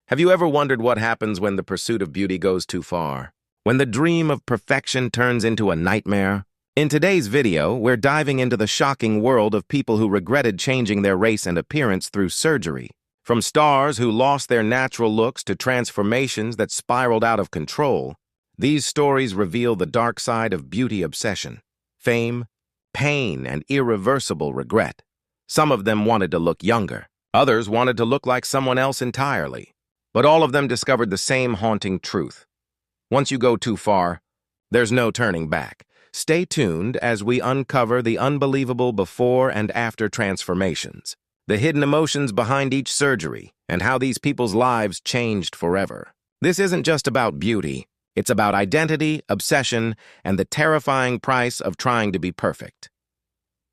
Have you ever wondered what happens when the pursuit of beauty goes too far? When the dream of perfection turns into a nightmare? In today's video, we're diving into the shocking world of people who regretted changing their race and appearance through surgery. From stars who lost their natural looks to transformations that spiraled out of control, these stories reveal the dark side of beauty obsession, fame, pain, and irreversible regret. Some of them wanted to look younger. Others wanted to look like someone else entirely. But all of them discovered the same haunting truth. Once you go too far, there's no turning back. Stay tuned as we uncover the unbelievable before and after transformations, the hidden emotions behind each surgery, and how these people's lives changed forever. This isn't just about beauty. It's about identity, obsession, and the terrifying price of trying to be perfect.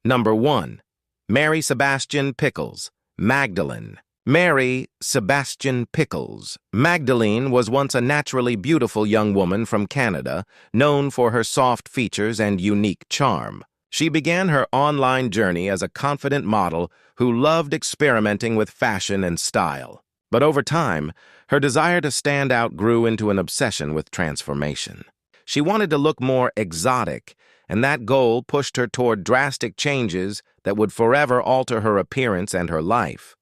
Number 1. Mary Sebastian Pickles, Magdalene. Mary Sebastian Pickles. Magdalene was once a naturally beautiful young woman from Canada, known for her soft features and unique charm. She began her online journey as a confident model who loved experimenting with fashion and style. But over time, her desire to stand out grew into an obsession with transformation. She wanted to look more exotic, and that goal pushed her toward drastic changes that would forever alter her appearance and her life.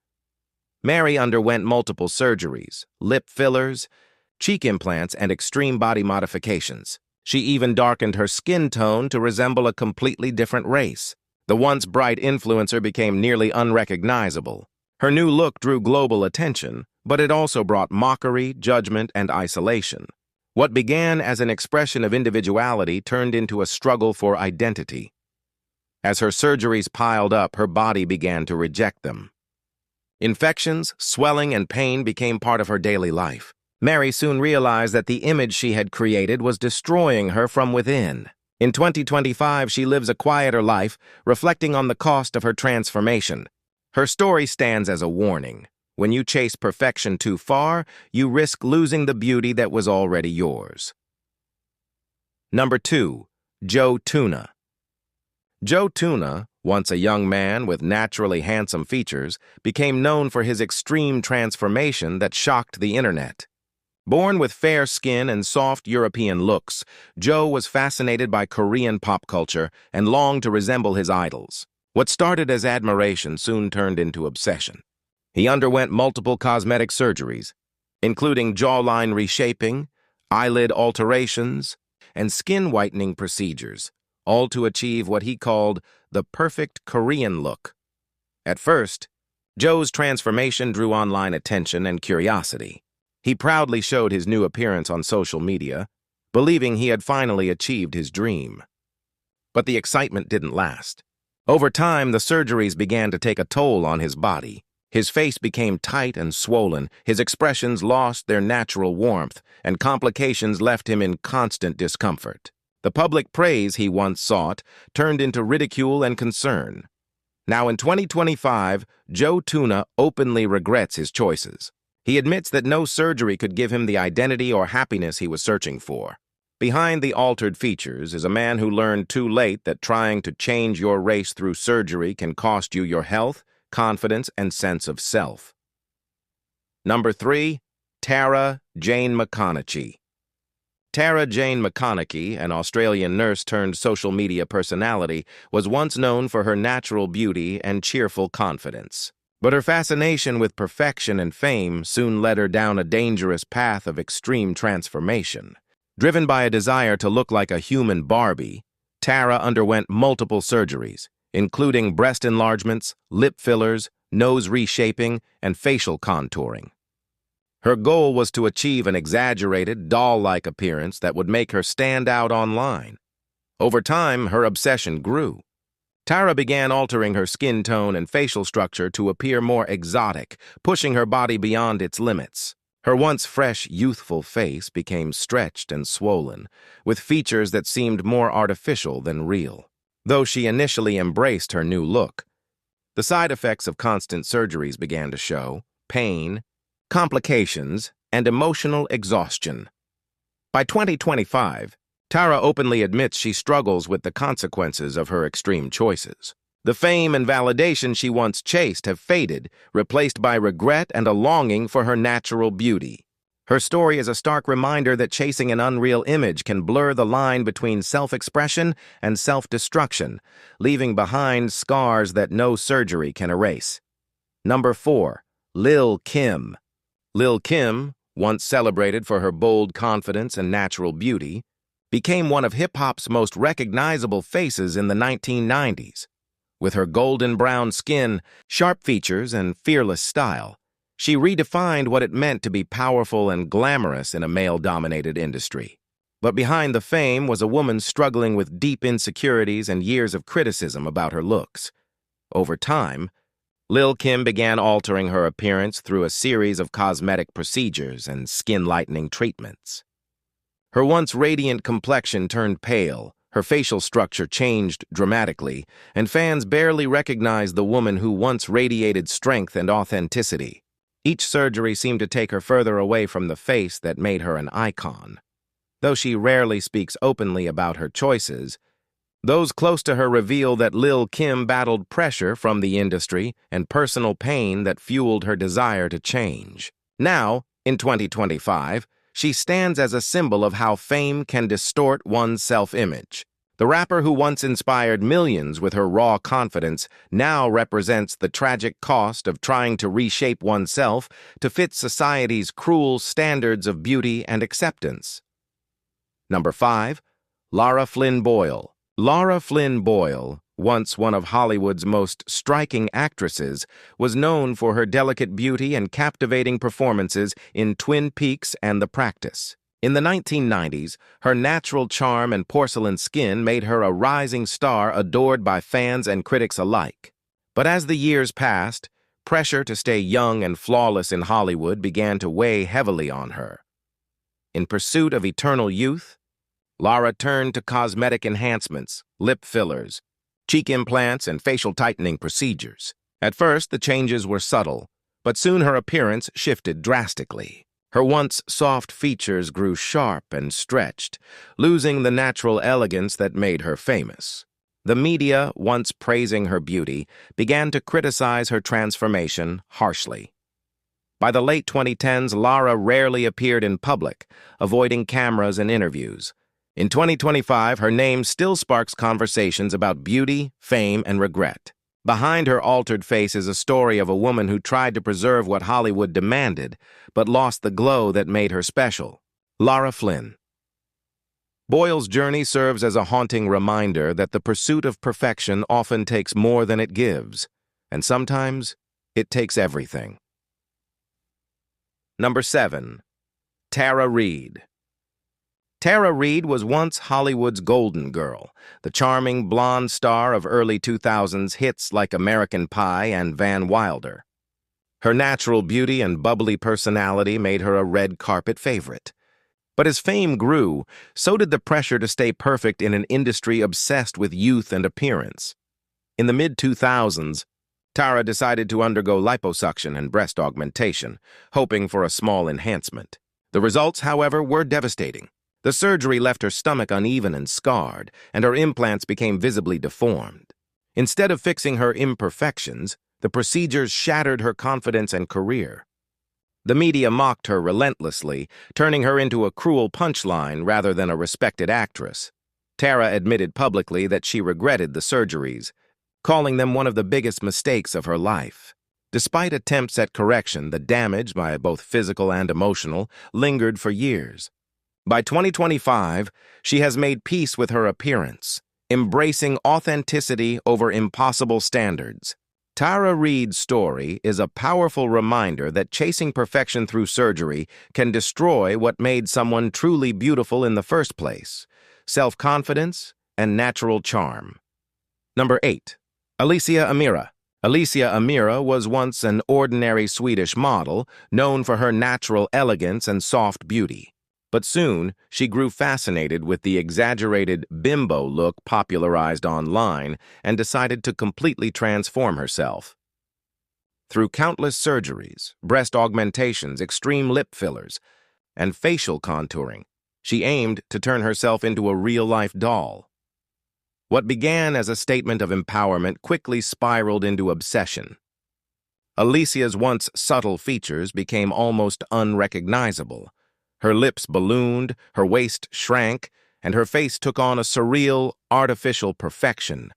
Mary underwent multiple surgeries, lip fillers, cheek implants, and extreme body modifications. She even darkened her skin tone to resemble a completely different race. The once bright influencer became nearly unrecognizable. Her new look drew global attention, but it also brought mockery, judgment, and isolation. What began as an expression of individuality turned into a struggle for identity. As her surgeries piled up, her body began to reject them. Infections, swelling, and pain became part of her daily life. Mary soon realized that the image she had created was destroying her from within. In 2025, she lives a quieter life, reflecting on the cost of her transformation. Her story stands as a warning. When you chase perfection too far, you risk losing the beauty that was already yours. Number 2. Joe Tuna. Joe Tuna, once a young man with naturally handsome features, became known for his extreme transformation that shocked the internet. Born with fair skin and soft European looks, Joe was fascinated by Korean pop culture and longed to resemble his idols. What started as admiration soon turned into obsession. He underwent multiple cosmetic surgeries, including jawline reshaping, eyelid alterations, and skin whitening procedures, all to achieve what he called the perfect Korean look. At first, Joe's transformation drew online attention and curiosity. He proudly showed his new appearance on social media, believing he had finally achieved his dream. But the excitement didn't last. Over time, the surgeries began to take a toll on his body. His face became tight and swollen, his expressions lost their natural warmth, and complications left him in constant discomfort. The public praise he once sought turned into ridicule and concern. Now in 2025, Joe Tuna openly regrets his choices. He admits that no surgery could give him the identity or happiness he was searching for. Behind the altered features is a man who learned too late that trying to change your race through surgery can cost you your health, confidence, and sense of self. Number 3. Tara Jane McConaughey. Tara Jane McConaughey, an Australian nurse turned social media personality, was once known for her natural beauty and cheerful confidence. But her fascination with perfection and fame soon led her down a dangerous path of extreme transformation. Driven by a desire to look like a human Barbie, Tara underwent multiple surgeries, including breast enlargements, lip fillers, nose reshaping, and facial contouring. Her goal was to achieve an exaggerated, doll-like appearance that would make her stand out online. Over time, her obsession grew. Tara began altering her skin tone and facial structure to appear more exotic, pushing her body beyond its limits. Her once fresh, youthful face became stretched and swollen, with features that seemed more artificial than real. Though she initially embraced her new look, the side effects of constant surgeries began to show: pain, complications, and emotional exhaustion. By 2025, Tara openly admits she struggles with the consequences of her extreme choices. The fame and validation she once chased have faded, replaced by regret and a longing for her natural beauty. Her story is a stark reminder that chasing an unreal image can blur the line between self-expression and self-destruction, leaving behind scars that no surgery can erase. Number 4. Lil' Kim. Lil' Kim, once celebrated for her bold confidence and natural beauty, became one of hip-hop's most recognizable faces in the 1990s. With her golden brown skin, sharp features, and fearless style, she redefined what it meant to be powerful and glamorous in a male-dominated industry. But behind the fame was a woman struggling with deep insecurities and years of criticism about her looks. Over time, Lil' Kim began altering her appearance through a series of cosmetic procedures and skin-lightening treatments. Her once radiant complexion turned pale, her facial structure changed dramatically, and fans barely recognized the woman who once radiated strength and authenticity. Each surgery seemed to take her further away from the face that made her an icon. Though she rarely speaks openly about her choices, those close to her reveal that Lil' Kim battled pressure from the industry and personal pain that fueled her desire to change. Now, in 2025, she stands as a symbol of how fame can distort one's self-image. The rapper who once inspired millions with her raw confidence now represents the tragic cost of trying to reshape oneself to fit society's cruel standards of beauty and acceptance. Number 5. Lara Flynn Boyle. Lara Flynn Boyle, once one of Hollywood's most striking actresses, was known for her delicate beauty and captivating performances in Twin Peaks and The Practice. In the 1990s, her natural charm and porcelain skin made her a rising star adored by fans and critics alike. But as the years passed, pressure to stay young and flawless in Hollywood began to weigh heavily on her. In pursuit of eternal youth, Lara turned to cosmetic enhancements, lip fillers, cheek implants, and facial tightening procedures. At first, the changes were subtle, but soon her appearance shifted drastically. Her once soft features grew sharp and stretched, losing the natural elegance that made her famous. The media, once praising her beauty, began to criticize her transformation harshly. By the late 2010s, Lara rarely appeared in public, avoiding cameras and interviews. In 2025, her name still sparks conversations about beauty, fame, and regret. Behind her altered face is a story of a woman who tried to preserve what Hollywood demanded, but lost the glow that made her special. Lara Flynn. Boyle's journey serves as a haunting reminder that the pursuit of perfection often takes more than it gives, and sometimes it takes everything. Number 7. Tara Reid. Tara Reid was once Hollywood's golden girl, the charming blonde star of early 2000s hits like American Pie and Van Wilder. Her natural beauty and bubbly personality made her a red carpet favorite. But as fame grew, so did the pressure to stay perfect in an industry obsessed with youth and appearance. In the mid-2000s, Tara decided to undergo liposuction and breast augmentation, hoping for a small enhancement. The results, however, were devastating. The surgery left her stomach uneven and scarred, and her implants became visibly deformed. Instead of fixing her imperfections, the procedures shattered her confidence and career. The media mocked her relentlessly, turning her into a cruel punchline rather than a respected actress. Tara admitted publicly that she regretted the surgeries, calling them one of the biggest mistakes of her life. Despite attempts at correction, the damage, by both physical and emotional, lingered for years. By 2025, she has made peace with her appearance, embracing authenticity over impossible standards. Tara Reid's story is a powerful reminder that chasing perfection through surgery can destroy what made someone truly beautiful in the first place: self-confidence and natural charm. Number 8. Alicia Amira. Alicia Amira was once an ordinary Swedish model known for her natural elegance and soft beauty. But soon, she grew fascinated with the exaggerated bimbo look popularized online and decided to completely transform herself. Through countless surgeries, breast augmentations, extreme lip fillers, and facial contouring, she aimed to turn herself into a real-life doll. What began as a statement of empowerment quickly spiraled into obsession. Alicia's once subtle features became almost unrecognizable. Her lips ballooned, her waist shrank, and her face took on a surreal, artificial perfection.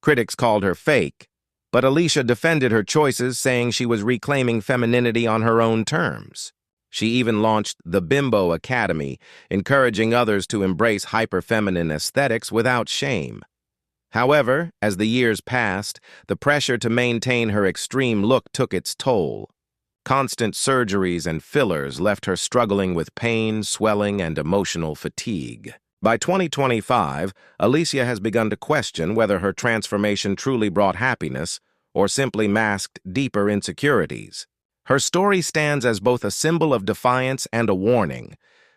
Critics called her fake, but Alicia defended her choices, saying she was reclaiming femininity on her own terms. She even launched the Bimbo Academy, encouraging others to embrace hyper-feminine aesthetics without shame. However, as the years passed, the pressure to maintain her extreme look took its toll. Constant surgeries and fillers left her struggling with pain, swelling, and emotional fatigue. By 2025, Alicia has begun to question whether her transformation truly brought happiness or simply masked deeper insecurities. Her story stands as both a symbol of defiance and a warning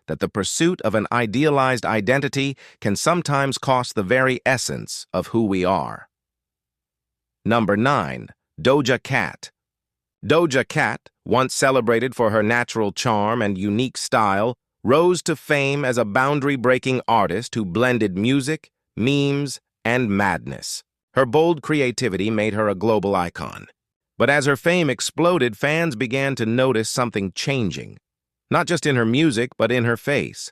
that the pursuit of an idealized identity can sometimes cost the very essence of who we are. Number 9. Doja Cat. Doja Cat, once celebrated for her natural charm and unique style, rose to fame as a boundary-breaking artist who blended music, memes, and madness. Her bold creativity made her a global icon. But as her fame exploded, fans began to notice something changing, not just in her music, but in her face.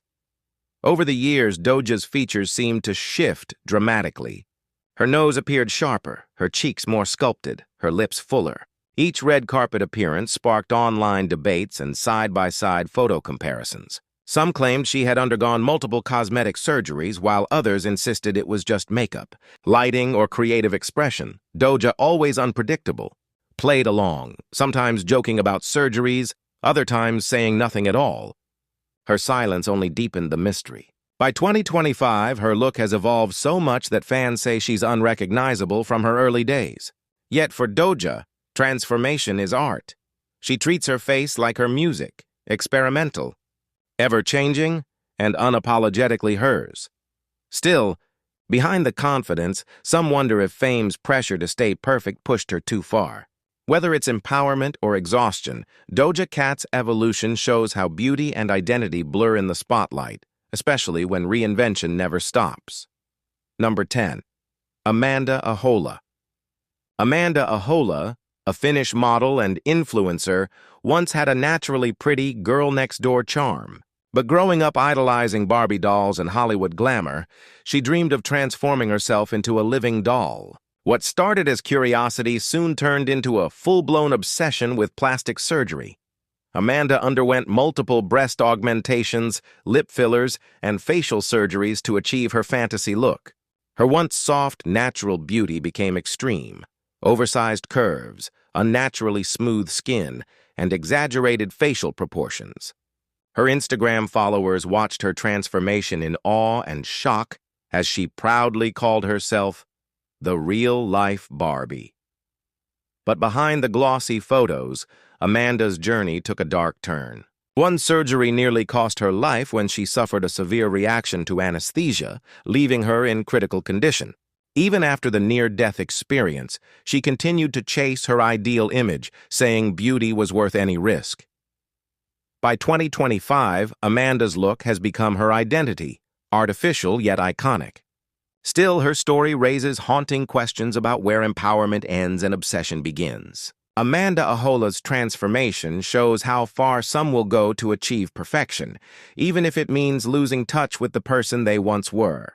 Over the years, Doja's features seemed to shift dramatically. Her nose appeared sharper, her cheeks more sculpted, her lips fuller. Each red carpet appearance sparked online debates and side-by-side photo comparisons. Some claimed she had undergone multiple cosmetic surgeries, while others insisted it was just makeup, lighting, or creative expression. Doja, always unpredictable, played along, sometimes joking about surgeries, other times saying nothing at all. Her silence only deepened the mystery. By 2025, her look has evolved so much that fans say she's unrecognizable from her early days. Yet for Doja, transformation is art. She treats her face like her music, experimental, ever-changing, and unapologetically hers. Still, behind the confidence, some wonder if fame's pressure to stay perfect pushed her too far. Whether it's empowerment or exhaustion, Doja Cat's evolution shows how beauty and identity blur in the spotlight, especially when reinvention never stops. Number 10. Amanda Ahola. Amanda Ahola, a Finnish model and influencer, once had a naturally pretty girl-next-door charm. But growing up idolizing Barbie dolls and Hollywood glamour, she dreamed of transforming herself into a living doll. What started as curiosity soon turned into a full-blown obsession with plastic surgery. Amanda underwent multiple breast augmentations, lip fillers, and facial surgeries to achieve her fantasy look. Her once soft, natural beauty became extreme. Oversized curves, unnaturally smooth skin, and exaggerated facial proportions. Her Instagram followers watched her transformation in awe and shock as she proudly called herself the real-life Barbie. But behind the glossy photos, Amanda's journey took a dark turn. One surgery nearly cost her life when she suffered a severe reaction to anesthesia, leaving her in critical condition. Even after the near-death experience, she continued to chase her ideal image, saying beauty was worth any risk. By 2025, Amanda's look has become her identity, artificial yet iconic. Still, her story raises haunting questions about where empowerment ends and obsession begins. Amanda Ahola's transformation shows how far some will go to achieve perfection, even if it means losing touch with the person they once were.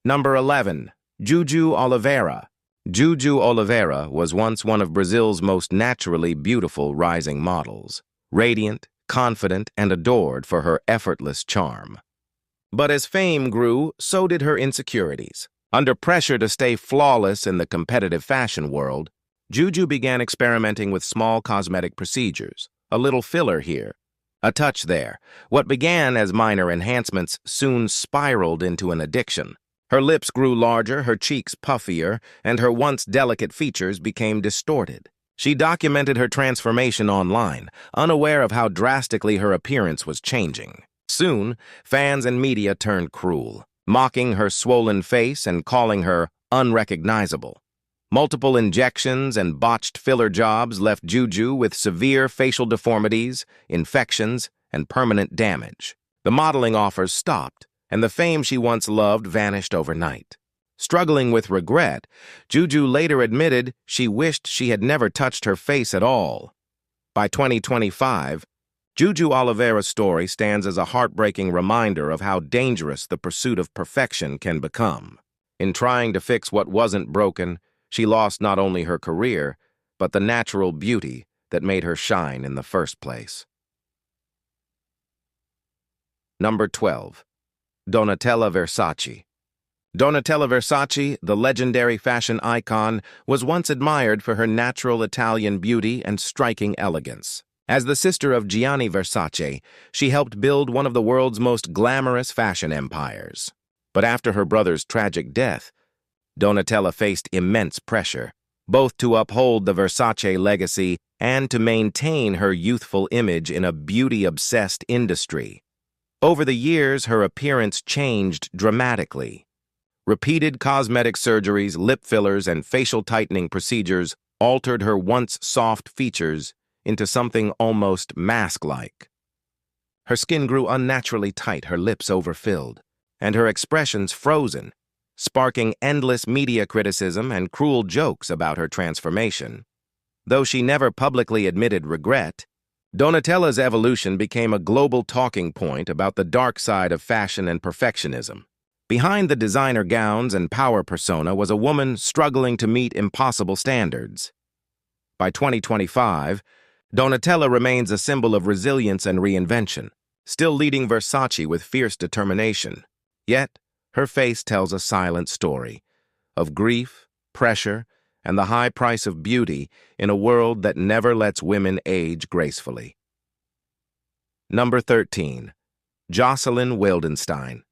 Number 11. Juju Oliveira. Juju Oliveira was once one of Brazil's most naturally beautiful rising models, radiant, confident, and adored for her effortless charm. But as fame grew, so did her insecurities. Under pressure to stay flawless in the competitive fashion world, Juju began experimenting with small cosmetic procedures, a little filler here, a touch there. What began as minor enhancements soon spiraled into an addiction. Her lips grew larger, her cheeks puffier, and her once delicate features became distorted. She documented her transformation online, unaware of how drastically her appearance was changing. Soon, fans and media turned cruel, mocking her swollen face and calling her unrecognizable. Multiple injections and botched filler jobs left Juju with severe facial deformities, infections, and permanent damage. The modeling offers stopped, and the fame she once loved vanished overnight. Struggling with regret, Juju later admitted she wished she had never touched her face at all. By 2025, Juju Oliveira's story stands as a heartbreaking reminder of how dangerous the pursuit of perfection can become. In trying to fix what wasn't broken, she lost not only her career, but the natural beauty that made her shine in the first place. Number 12. Donatella Versace. Donatella Versace, the legendary fashion icon, was once admired for her natural Italian beauty and striking elegance. As the sister of Gianni Versace, she helped build one of the world's most glamorous fashion empires. But after her brother's tragic death, Donatella faced immense pressure, both to uphold the Versace legacy and to maintain her youthful image in a beauty-obsessed industry. Over the years, her appearance changed dramatically. Repeated cosmetic surgeries, lip fillers, and facial tightening procedures altered her once soft features into something almost mask-like. Her skin grew unnaturally tight, her lips overfilled, and her expressions frozen, sparking endless media criticism and cruel jokes about her transformation. Though she never publicly admitted regret, Donatella's evolution became a global talking point about the dark side of fashion and perfectionism. Behind the designer gowns and power persona was a woman struggling to meet impossible standards. By 2025, Donatella remains a symbol of resilience and reinvention, still leading Versace with fierce determination. Yet, her face tells a silent story of grief, pressure, and the high price of beauty in a world that never lets women age gracefully. Number 13. Jocelyn Wildenstein.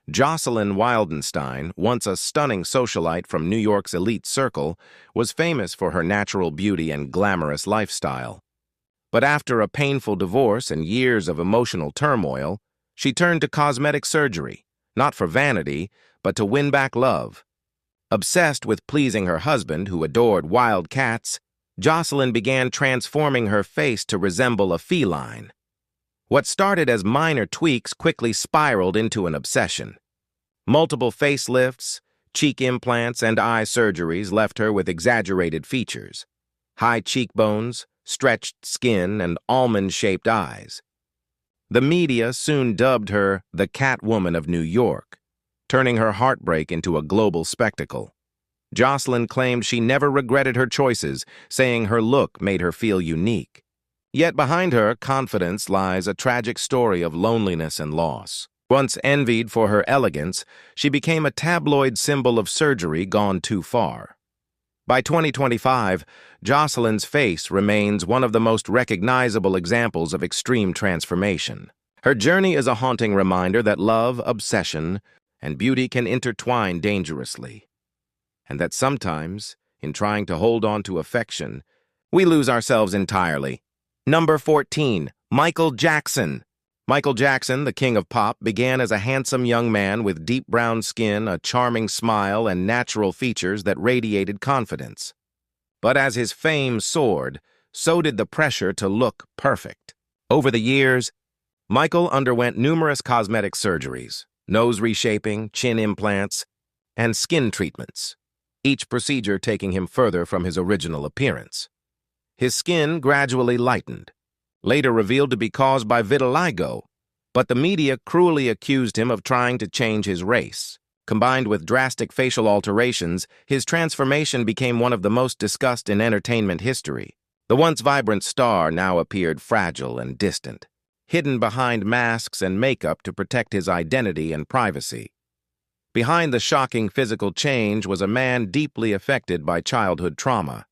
Jocelyn Wildenstein, once a stunning socialite from New York's elite circle, was famous for her natural beauty and glamorous lifestyle. But after a painful divorce and years of emotional turmoil, she turned to cosmetic surgery, not for vanity, but to win back love. Obsessed with pleasing her husband, who adored wild cats, Jocelyn began transforming her face to resemble a feline. What started as minor tweaks quickly spiraled into an obsession. Multiple facelifts, cheek implants, and eye surgeries left her with exaggerated features, high cheekbones, stretched skin, and almond-shaped eyes. The media soon dubbed her the Catwoman of New York, turning her heartbreak into a global spectacle. Jocelyn claimed she never regretted her choices, saying her look made her feel unique. Yet behind her confidence lies a tragic story of loneliness and loss. Once envied for her elegance, she became a tabloid symbol of surgery gone too far. By 2025, Jocelyn's face remains one of the most recognizable examples of extreme transformation. Her journey is a haunting reminder that love, obsession, and beauty can intertwine dangerously, and that sometimes, in trying to hold on to affection, we lose ourselves entirely. Number 14. Michael Jackson. Michael Jackson, the king of pop, began as a handsome young man with deep brown skin, a charming smile, and natural features that radiated confidence. But as his fame soared, so did the pressure to look perfect. Over the years, Michael underwent numerous cosmetic surgeries, nose reshaping, chin implants, and skin treatments, each procedure taking him further from his original appearance. His skin gradually lightened, later revealed to be caused by vitiligo, but the media cruelly accused him of trying to change his race. Combined with drastic facial alterations, his transformation became one of the most discussed in entertainment history. The once vibrant star now appeared fragile and distant, hidden behind masks and makeup to protect his identity and privacy. Behind the shocking physical change was a man deeply affected by childhood trauma,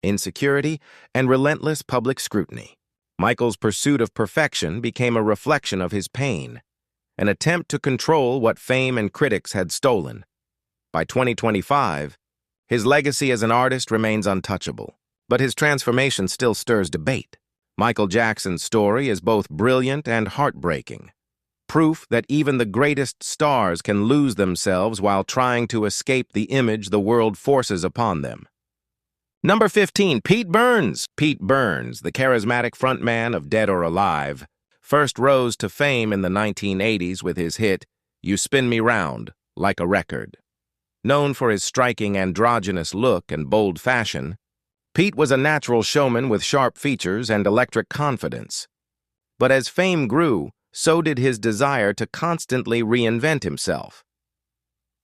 insecurity, and relentless public scrutiny. Michael's pursuit of perfection became a reflection of his pain, an attempt to control what fame and critics had stolen. By 2025, his legacy as an artist remains untouchable, but his transformation still stirs debate. Michael Jackson's story is both brilliant and heartbreaking, proof that even the greatest stars can lose themselves while trying to escape the image the world forces upon them. Number 15. Pete Burns. Pete Burns, the charismatic frontman of Dead or Alive, first rose to fame in the 1980s with his hit, You Spin Me Round Like a Record. Known for his striking androgynous look and bold fashion, Pete was a natural showman with sharp features and electric confidence. But as fame grew, so did his desire to constantly reinvent himself.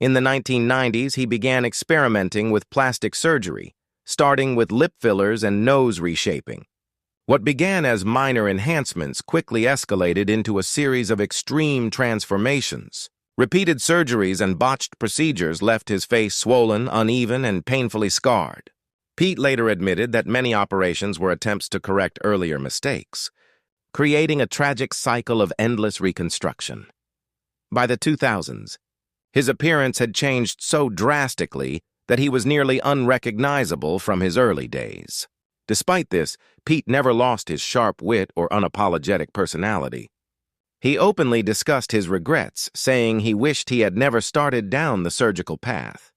In the 1990s, he began experimenting with plastic surgery, starting with lip fillers and nose reshaping. What began as minor enhancements quickly escalated into a series of extreme transformations. Repeated surgeries and botched procedures left his face swollen, uneven, and painfully scarred. Pete later admitted that many operations were attempts to correct earlier mistakes, creating a tragic cycle of endless reconstruction. By the 2000s, his appearance had changed so drastically that he was nearly unrecognizable from his early days. Despite this, Pete never lost his sharp wit or unapologetic personality. He openly discussed his regrets, saying he wished he had never started down the surgical path.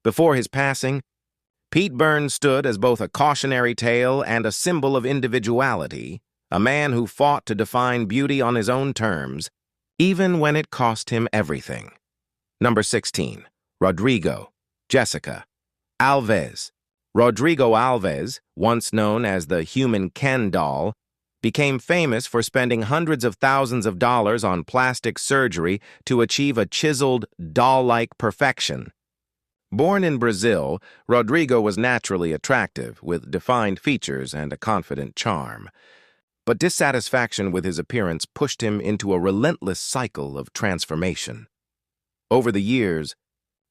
Before his passing, Pete Burns stood as both a cautionary tale and a symbol of individuality, a man who fought to define beauty on his own terms, even when it cost him everything. Number 16. Rodrigo Jessica Alves. Rodrigo Alves, once known as the human Ken doll, became famous for spending hundreds of thousands of dollars on plastic surgery to achieve a chiseled, doll-like perfection. Born in Brazil, Rodrigo was naturally attractive, with defined features and a confident charm. But dissatisfaction with his appearance pushed him into a relentless cycle of transformation. Over the years,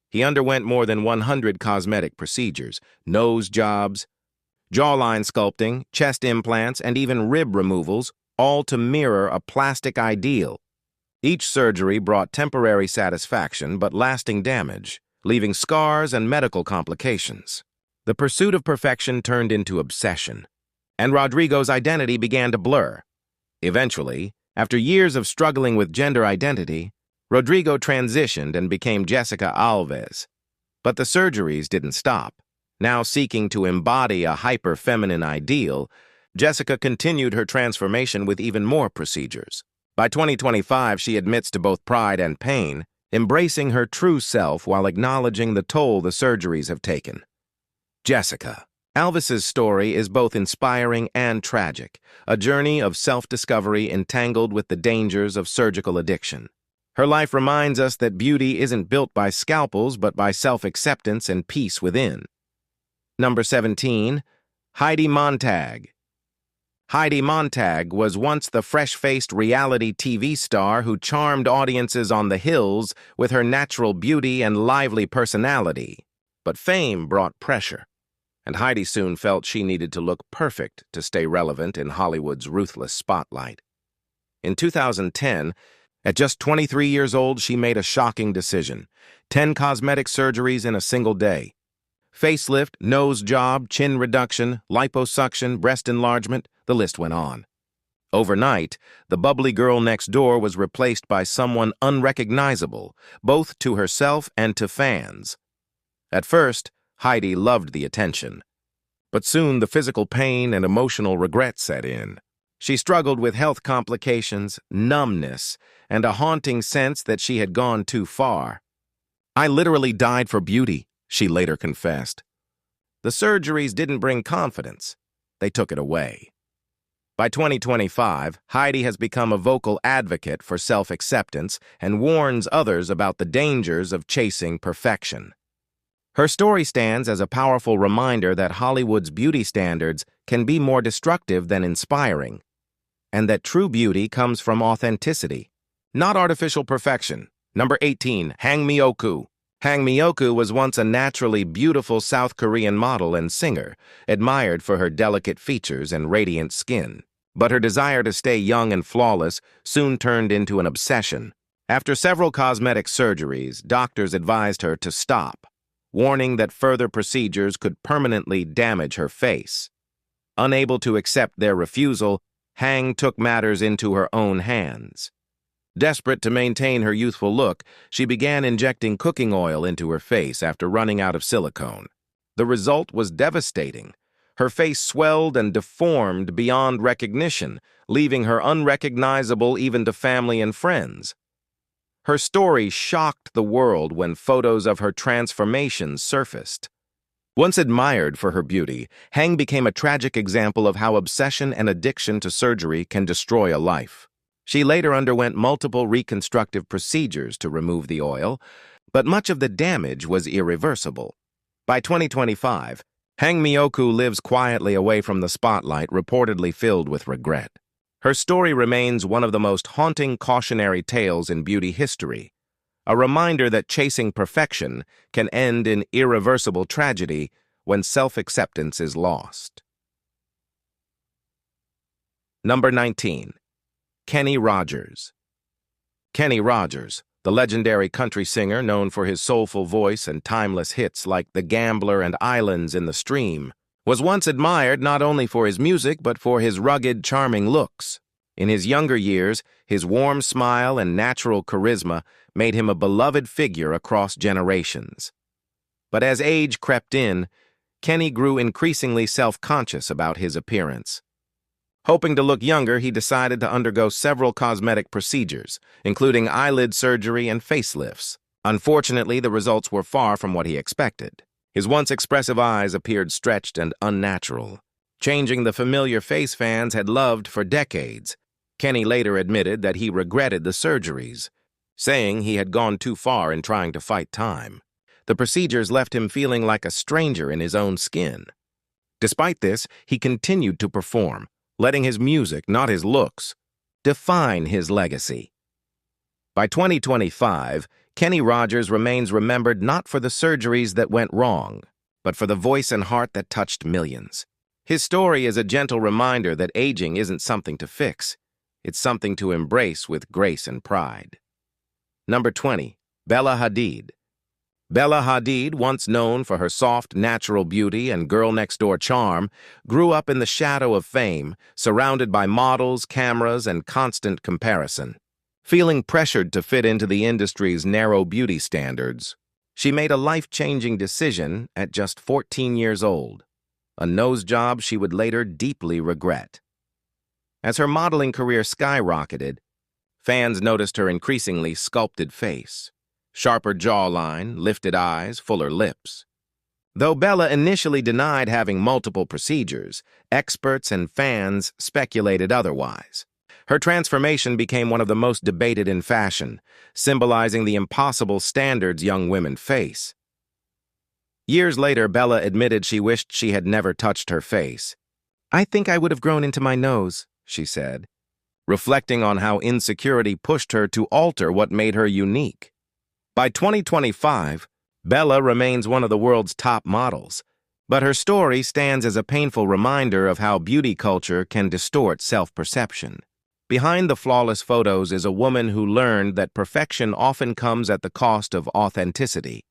he underwent more than 100 cosmetic procedures, nose jobs, jawline sculpting, chest implants, and even rib removals, all to mirror a plastic ideal. Each surgery brought temporary satisfaction but lasting damage, leaving scars and medical complications. The pursuit of perfection turned into obsession, and Rodrigo's identity began to blur. Eventually, after years of struggling with gender identity, Rodrigo transitioned and became Jessica Alves. But the surgeries didn't stop. Now seeking to embody a hyper-feminine ideal, Jessica continued her transformation with even more procedures. By 2025, she admits to both pride and pain, embracing her true self while acknowledging the toll the surgeries have taken. Jessica Alves's story is both inspiring and tragic, a journey of self-discovery entangled with the dangers of surgical addiction. Her life reminds us that beauty isn't built by scalpels but by self-acceptance and peace within. Number 17. Heidi Montag. Heidi Montag was once the fresh-faced reality TV star who charmed audiences on the hills with her natural beauty and lively personality. But fame brought pressure, and Heidi soon felt she needed to look perfect to stay relevant in Hollywood's ruthless spotlight. In 2010, at just 23 years old, she made a shocking decision: 10 cosmetic surgeries in a single day. Facelift, nose job, chin reduction, liposuction, breast enlargement, the list went on. Overnight, the bubbly girl next door was replaced by someone unrecognizable, both to herself and to fans. At first, Heidi loved the attention. But soon the physical pain and emotional regret set in. She struggled with health complications, numbness, and a haunting sense that she had gone too far. "I literally died for beauty," she later confessed. The surgeries didn't bring confidence. They took it away. By 2025, Heidi has become a vocal advocate for self-acceptance and warns others about the dangers of chasing perfection. Her story stands as a powerful reminder that Hollywood's beauty standards can be more destructive than inspiring, and that true beauty comes from authenticity, not artificial perfection. Number 18. Hang Myoku. Hang Myoku was once a naturally beautiful South Korean model and singer, admired for her delicate features and radiant skin. But her desire to stay young and flawless soon turned into an obsession. After several cosmetic surgeries, doctors advised her to stop, warning that further procedures could permanently damage her face. Unable to accept their refusal, Hang took matters into her own hands. Desperate to maintain her youthful look, she began injecting cooking oil into her face after running out of silicone. The result was devastating. Her face swelled and deformed beyond recognition, leaving her unrecognizable even to family and friends. Her story shocked the world when photos of her transformation surfaced. Once admired for her beauty, Heng became a tragic example of how obsession and addiction to surgery can destroy a life. She later underwent multiple reconstructive procedures to remove the oil, but much of the damage was irreversible. By 2025, Heng Myoku lives quietly away from the spotlight, reportedly filled with regret. Her story remains one of the most haunting cautionary tales in beauty history, a reminder that chasing perfection can end in irreversible tragedy when self-acceptance is lost. Number 19. Kenny Rogers. Kenny Rogers, the legendary country singer known for his soulful voice and timeless hits like The Gambler and Islands in the Stream, was once admired not only for his music but for his rugged, charming looks. In his younger years, his warm smile and natural charisma made him a beloved figure across generations. But as age crept in, Kenny grew increasingly self-conscious about his appearance. Hoping to look younger, he decided to undergo several cosmetic procedures, including eyelid surgery and facelifts. Unfortunately, the results were far from what he expected. His once expressive eyes appeared stretched and unnatural, changing the familiar face fans had loved for decades. Kenny later admitted that he regretted the surgeries, saying he had gone too far in trying to fight time. The procedures left him feeling like a stranger in his own skin. Despite this, he continued to perform, letting his music, not his looks, define his legacy. By 2025, Kenny Rogers remains remembered not for the surgeries that went wrong, but for the voice and heart that touched millions. His story is a gentle reminder that aging isn't something to fix. It's something to embrace with grace and pride. Number 20. Bella Hadid. Bella Hadid, once known for her soft, natural beauty and girl-next-door charm, grew up in the shadow of fame, surrounded by models, cameras, and constant comparison. Feeling pressured to fit into the industry's narrow beauty standards, she made a life-changing decision at just 14 years old, a nose job she would later deeply regret. As her modeling career skyrocketed, fans noticed her increasingly sculpted face, sharper jawline, lifted eyes, fuller lips. Though Bella initially denied having multiple procedures, experts and fans speculated otherwise. Her transformation became one of the most debated in fashion, symbolizing the impossible standards young women face. Years later, Bella admitted she wished she had never touched her face. "I think I would have grown into my nose," she said, reflecting on how insecurity pushed her to alter what made her unique. By 2025, Bella remains one of the world's top models, but her story stands as a painful reminder of how beauty culture can distort self-perception. Behind the flawless photos is a woman who learned that perfection often comes at the cost of authenticity,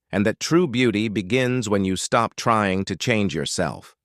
and that true beauty begins when you stop trying to change yourself.